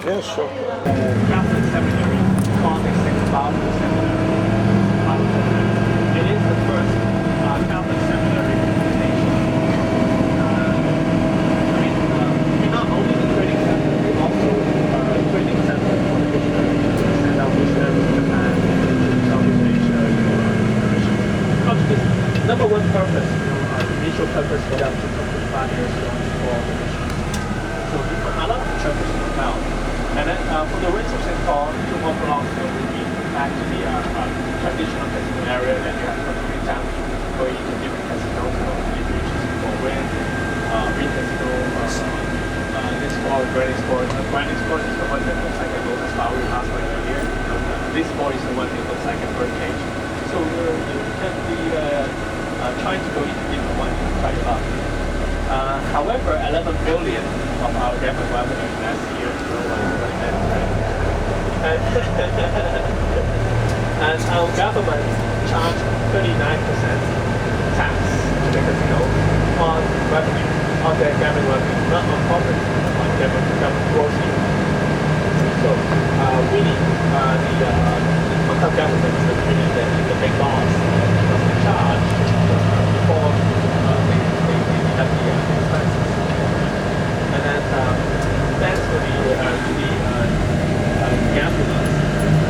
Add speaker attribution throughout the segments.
Speaker 1: Yeah, sure.
Speaker 2: Catholic seminary, called the St. Barbara Seminary. It is the first Catholic seminary in the nation. We're not only the training center, we're also a training center for the missionaries. We send out missionaries to Japan, Southeast Asia, because this number one purpose, initial purpose for them to come to Spaniards for the mission. So a lot of the churches in Macau. And then for the rest of St. Paul, 2 more blocks will be back to the traditional casino area that you have for the Macau, going into different casinos, which is for wind casino, this ball, granite sport. Granite sport is the one that looks like a lotus flower we passed by earlier. This ball is the one that looks like a bird cage. So we're trying to go into different ones quite a lot. However, 11 billion of our gambling revenue last year and our government charged 39% tax to the casino on revenue, on their gambling revenue, not on profit, on government gross income. So really, the Macau government is really the big boss of the charge before they have the expenses. And then thanks to the gamblers,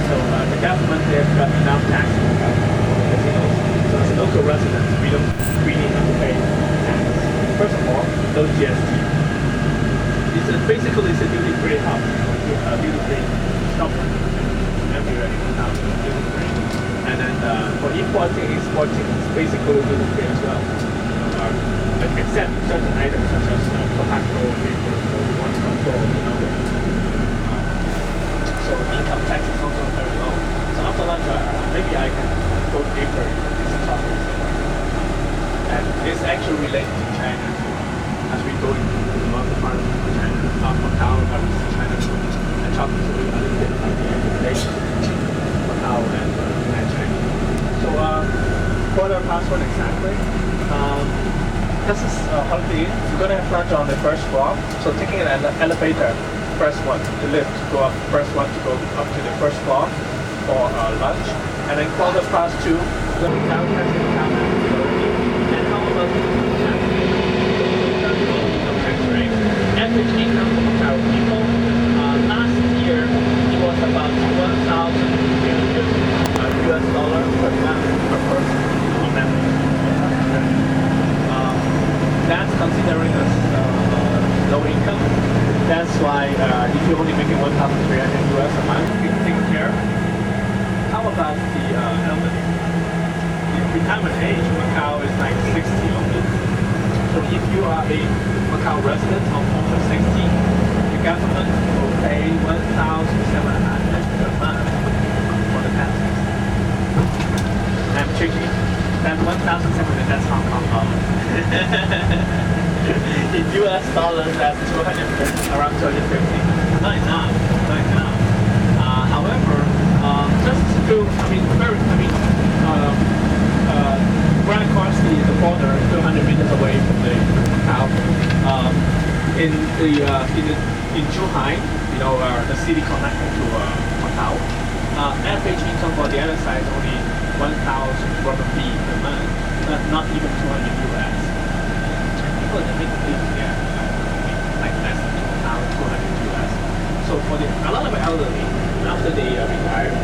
Speaker 2: so the government they've got enough tax income for the casinos. So as local residents, we don't really have to pay tax. First of all, no GST. Basically it's a duty-free hub, duty-free shop everywhere in town, duty-free. And then for importing, exporting, it's basically duty-free as well. Except certain items such as tobacco, vapors, or one control, so income tax is also very low. So after lunch, maybe I can go deeper into these topics. And this actually relates to China. As we go into the northern part of China, Macau, China, and talk to a little bit about the relations between Macau and China. So quarter past one exactly. This is Holiday Inn. We're going to have lunch on the first floor. So taking an elevator, press 1 to lift, go up, press 1 to go up to the first floor for lunch. And then quarter past 2, we're going to be down tax income and how about tax rate? Average income for Macau people, last year it was about $1,000 US per month per person on average. That's considering us low income. That's why if you're only making 1,300 US a month, you can take care. How about the elderly? The retirement age in Macau is like 60 only. So if you are a Macau resident of over 60, the government will pay 1,700 per month for the taxes. I'm checking. That 1,700, that's Hong Kong dollars. In US dollars, that's around 250. Not enough. However, just to, right across the border, 200 meters away from the Macau, in Zhuhai, the city connected to Macau, average income for the other side is only 1,000 RMB per month, not even 200 US. People that make the like less than 200 US. So for a lot of elderly, after they retire,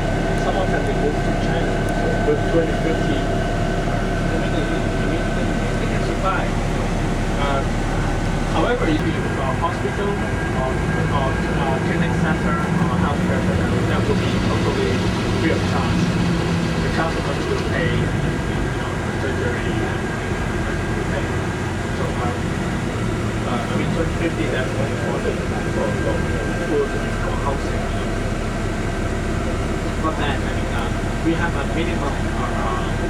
Speaker 2: some of them they move to China. So with 250, they can survive. However, if you hospital or clinic center or healthcare center, that will be totally free of charge. The government will pay, surgery and will pay. So 250, that's more important for food or housing. For that, we have a minimum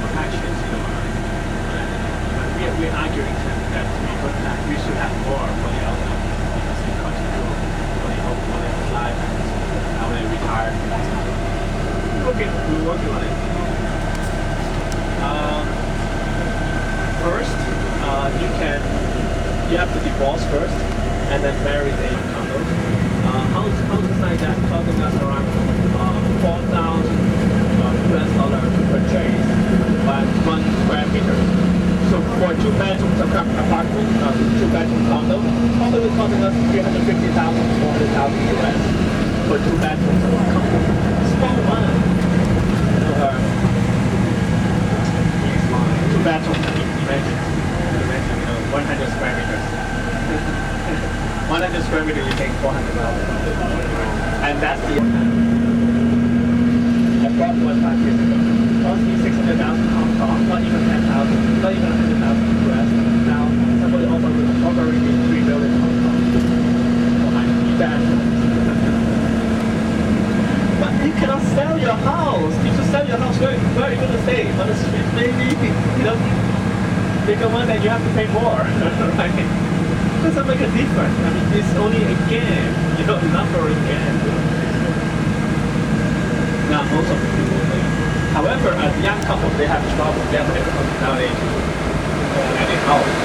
Speaker 2: protections, we're arguing that we should have more for the elderly because we contribute for the whole quality of life and how they retire. We're working on it. First, you have to divorce first and then marry the condos. How to decide US for 2 bedrooms. Small one. Two bedrooms. Imagine, 100 square meters. 100 square meters, you take 400,000. And that's the. I bought one 5 years ago. Cost me 600,000 Hong Kong, not even 10,000, not even 100,000 US. Now somebody offering me 3 million Hong Kong for my 3 bedrooms. But you cannot sell your house. If you sell your house, where are you going to stay? On the street, maybe. Bigger one, then you have to pay more, right? Doesn't make a difference. I mean, it's only a game, numbering game. Now, most of the people, however, as young couples, they have trouble getting nowadays any house.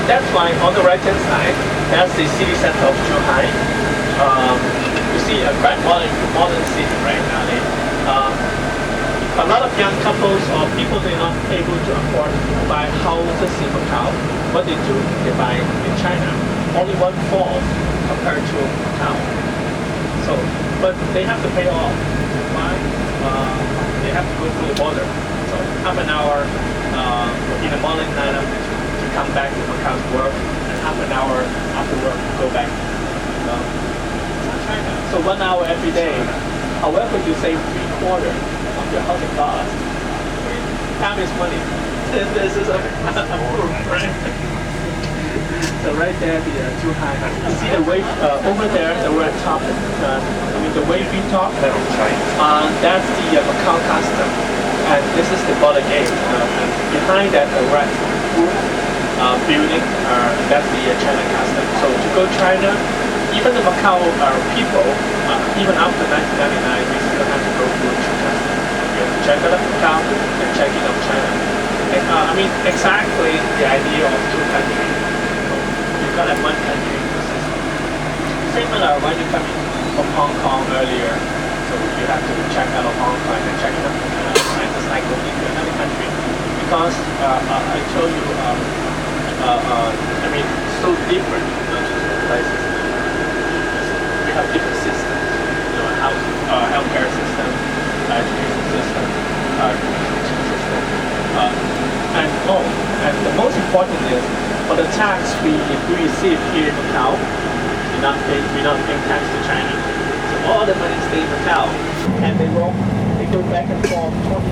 Speaker 2: That's why on the right-hand side, that's the city center of Shanghai. You see a quite modern city right now. A lot of young couples or people, they're not able to afford to buy houses in Macau. What they do, they buy in China. Only 1/4 compared to Macau. So, but they have to pay off. Why? They have to go through the border. So half an hour in the morning line up to come back to Macau to work, and half an hour after work to go back to China. So 1 hour every day. However, you save 3/4 of your housing cost. Time is money. This is a poor friend. So right there, the Zhuhai. You see the wave over there, the red top. The wavy top. That's the Macau custom, and this is the border gate. Behind that, the red roof building. That's the China custom. So to go China, even the Macau people, even after 1999, we still have to go through two customs. You have to check out of Macau and check in of China. I mean, exactly the idea of two countries. You got one country system. Similar when you come from Hong Kong earlier, so you have to check out of Hong Kong and check out of China. It's like going into another country. Because I told you, I mean, so different places. We have different systems, healthcare system, education system, communication system, and the most important is for the tax we receive here in Macau, we're not paying tax to China. So all the money stays in Macau, and they go back and forth 20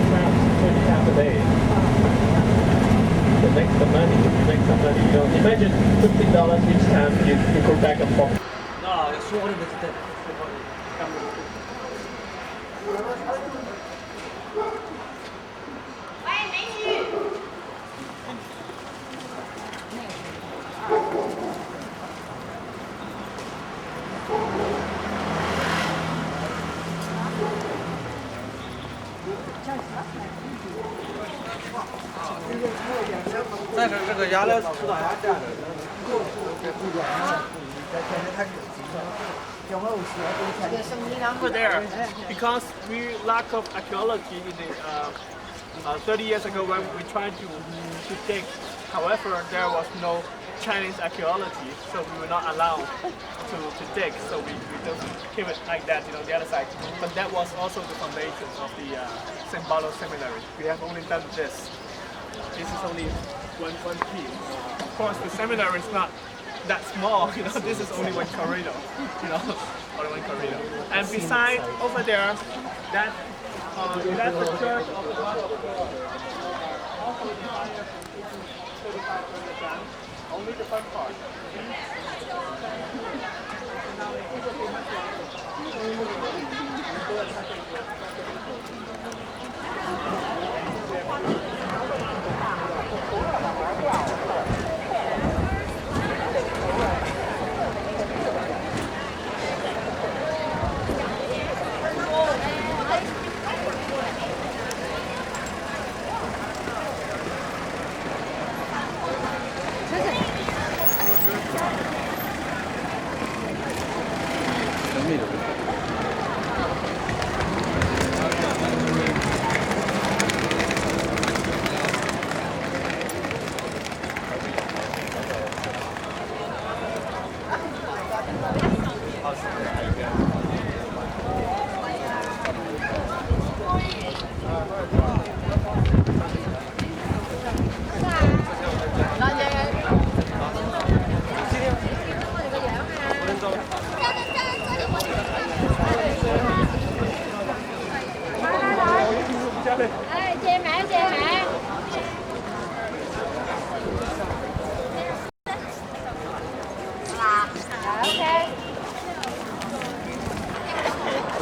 Speaker 2: times a day. They make some money. Imagine $50 each time you go back and forth.
Speaker 1: 但是这个鸭料吃到鸭架的，
Speaker 2: over there, because we lack of archaeology in the 30 years ago when we tried to dig. However, there was no Chinese archaeology, so we were not allowed to dig. So we just keep it like that, the other side. But that was also the foundation of the St. Paulo Seminary. We have only done this. This is only one piece. Of course, the seminary is not that small, this is only one corridor, only one corridor. And beside over there, that's the church of the Mother of God. Also the entire 35% done, only the front part.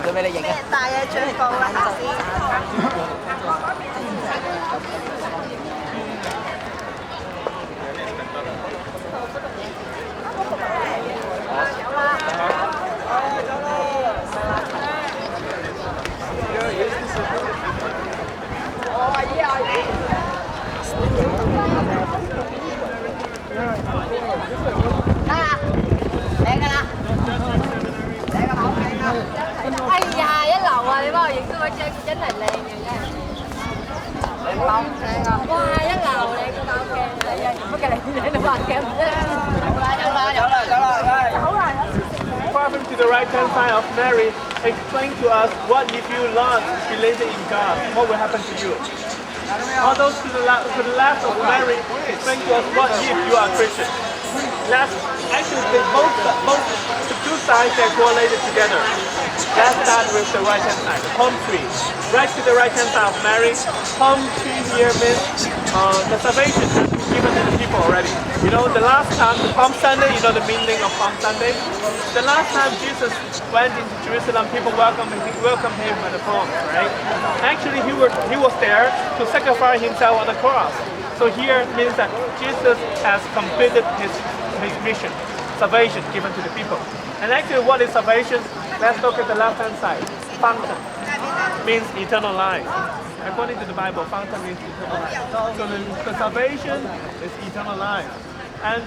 Speaker 3: 準備你影啊！
Speaker 4: 大嘢進步啦，下次。
Speaker 5: 哎呀，一流啊！你幫我影咗嗰張真係靚嘅，真係。爆鏡啊！哇，一流你個爆鏡，係啊，乜嘅你喺度爆鏡唔得？Crossing
Speaker 2: to the right-hand side of Mary, explain to us what if you not believing in God, what will happen to you? Although to the left of Mary, explain to us what if you are Christian. Actually, the two sides are correlated together. Let's start with the right-hand side, the palm tree. Right to the right-hand side of Mary, palm tree here means the salvation has been given to the people already. You know, the last time, the Palm Sunday, you know the meaning of Palm Sunday? The last time Jesus went into Jerusalem, people welcomed him at the palm, right? Actually, he was there to sacrifice himself on the cross. So here means that Jesus has completed his mission, salvation given to the people. And actually, what is salvation? Let's look at the left-hand side. Fountain means eternal life. According to the Bible, fountain means eternal life. So the salvation is eternal life. And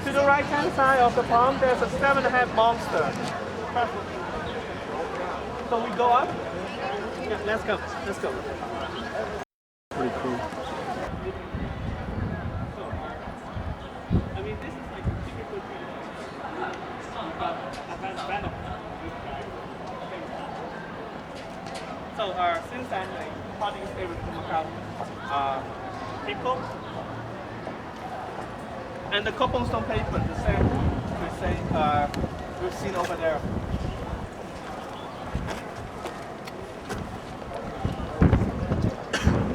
Speaker 2: to the right-hand side of the palm, there's a 7-headed monster. So we go up. Yeah, let's go. Let's go. Pretty cool. I mean, this is like typical advanced venom. So since then, like parting stay with the Macau people, and the cobblestone pavement, the same we've seen over there.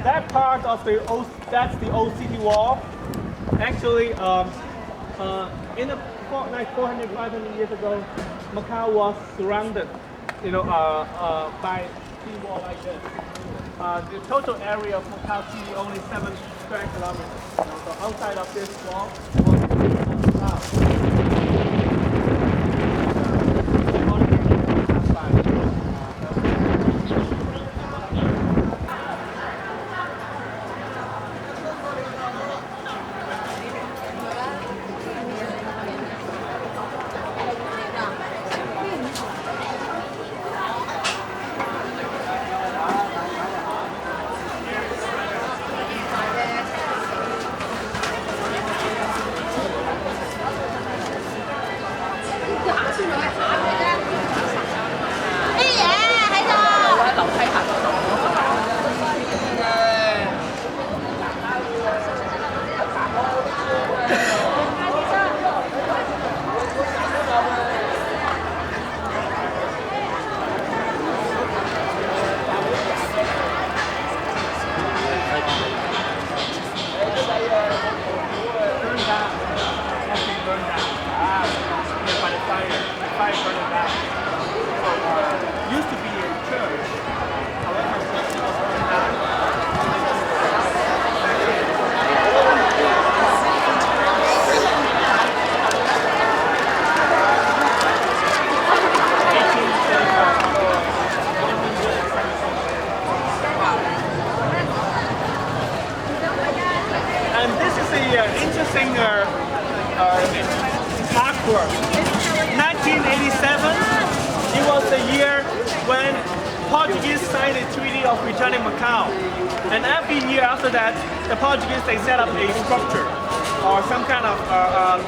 Speaker 2: That part of that's the old city wall. Actually, in the 400, 500 years ago, Macau was surrounded, by sea wall like this. The total area of Macau City only 7 square kilometers. So outside of this wall was Macau. Used to be a church, however, it was burned down. And this is an interesting artwork. 1987, it was the year when Portuguese signed a treaty of returning Macau. And every year after that, the Portuguese, they set up a sculpture or some kind of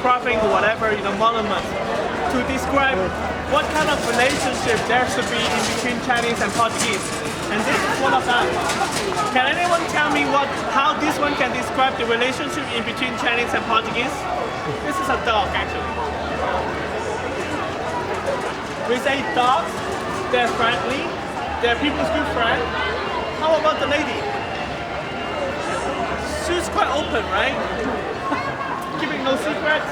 Speaker 2: carving or whatever, monument to describe what kind of relationship there should be in between Chinese and Portuguese. And this is one of them. Can anyone tell me how this one can describe the relationship in between Chinese and Portuguese? This is a dog, actually. We say dogs, they're friendly, they're people's good friend. How about the lady? She's quite open, right? Keeping no secrets.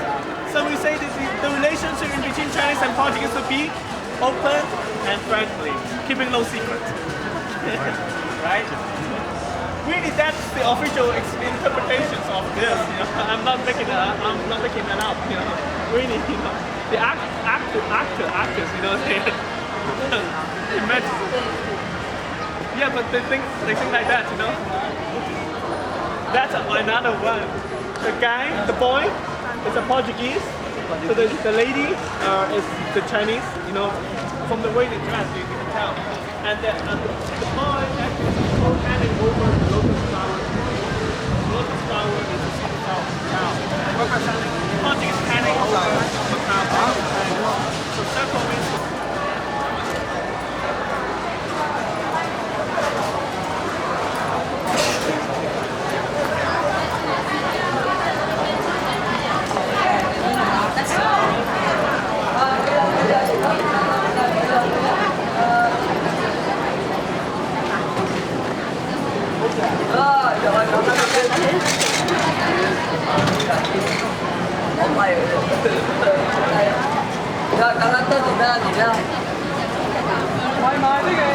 Speaker 2: So we say that the relationship in between Chinese and Portuguese would be open and friendly, keeping no secrets. Right? Really, that's the official interpretations of this. You know, I'm not making that up. You know, really, you know, the actors, you know, they imagine. Yeah, but they think like that, you know. That's another one. The guy, the boy, is a Portuguese. So the lady is the Chinese. You know, from the way they dress, you can tell. And the boy actually is handing over the lotus flower. The lotus flower is a superstar of Macau. Portuguese handing over Macau. So several means.
Speaker 3: 2021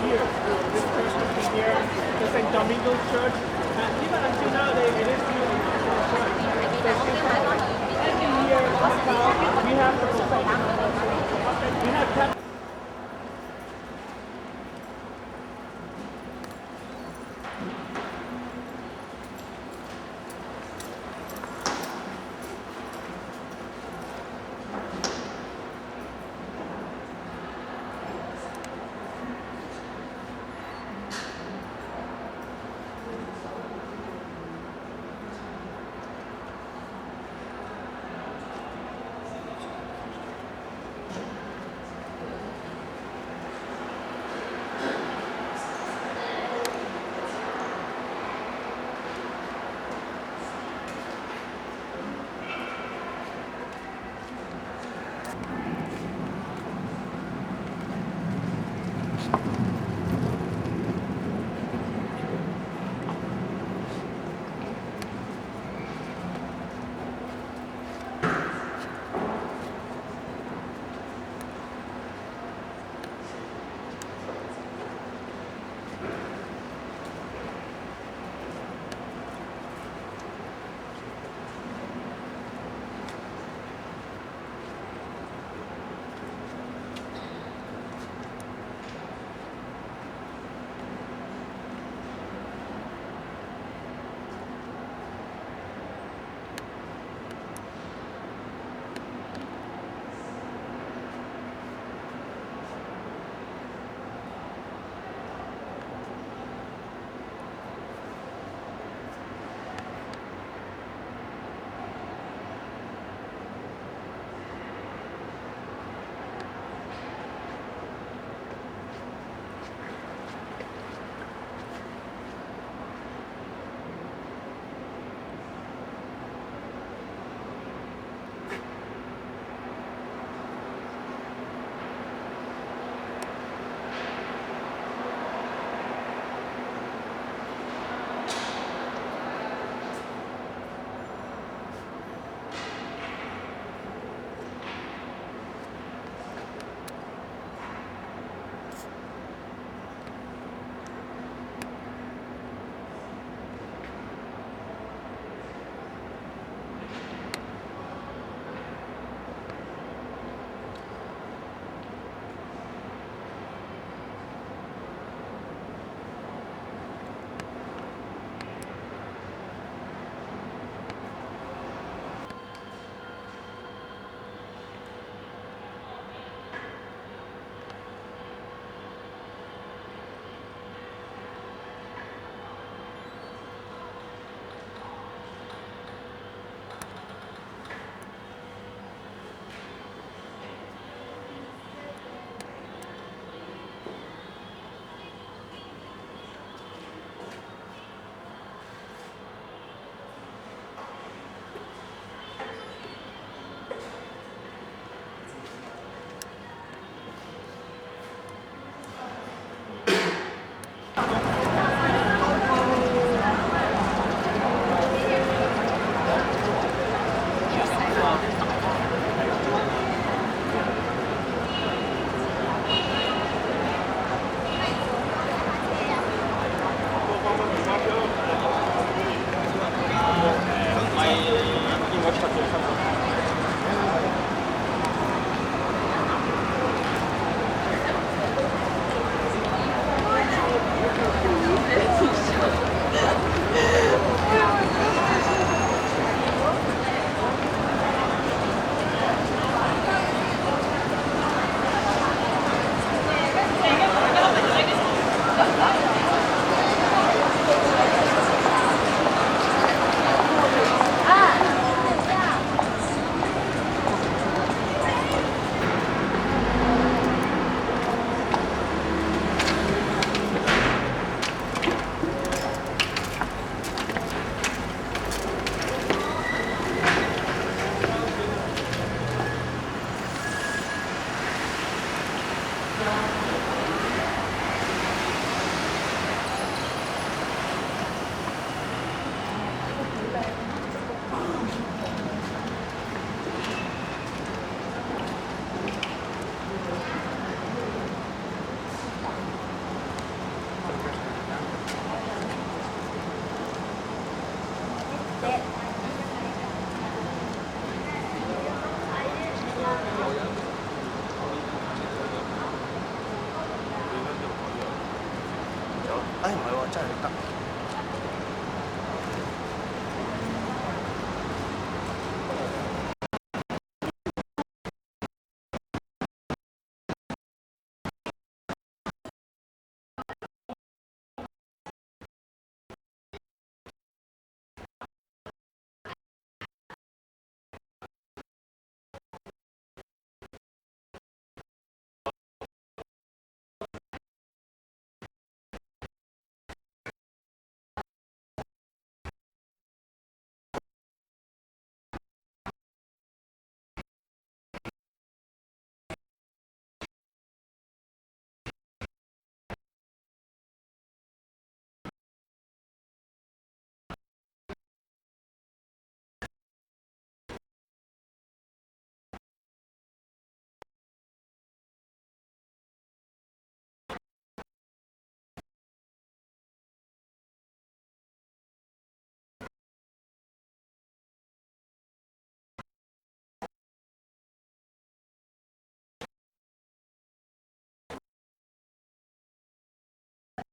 Speaker 3: year. This church has been here, the St. Domingo Church, and even until nowadays it is still a small church. So every year in Macau, we have the procession. We have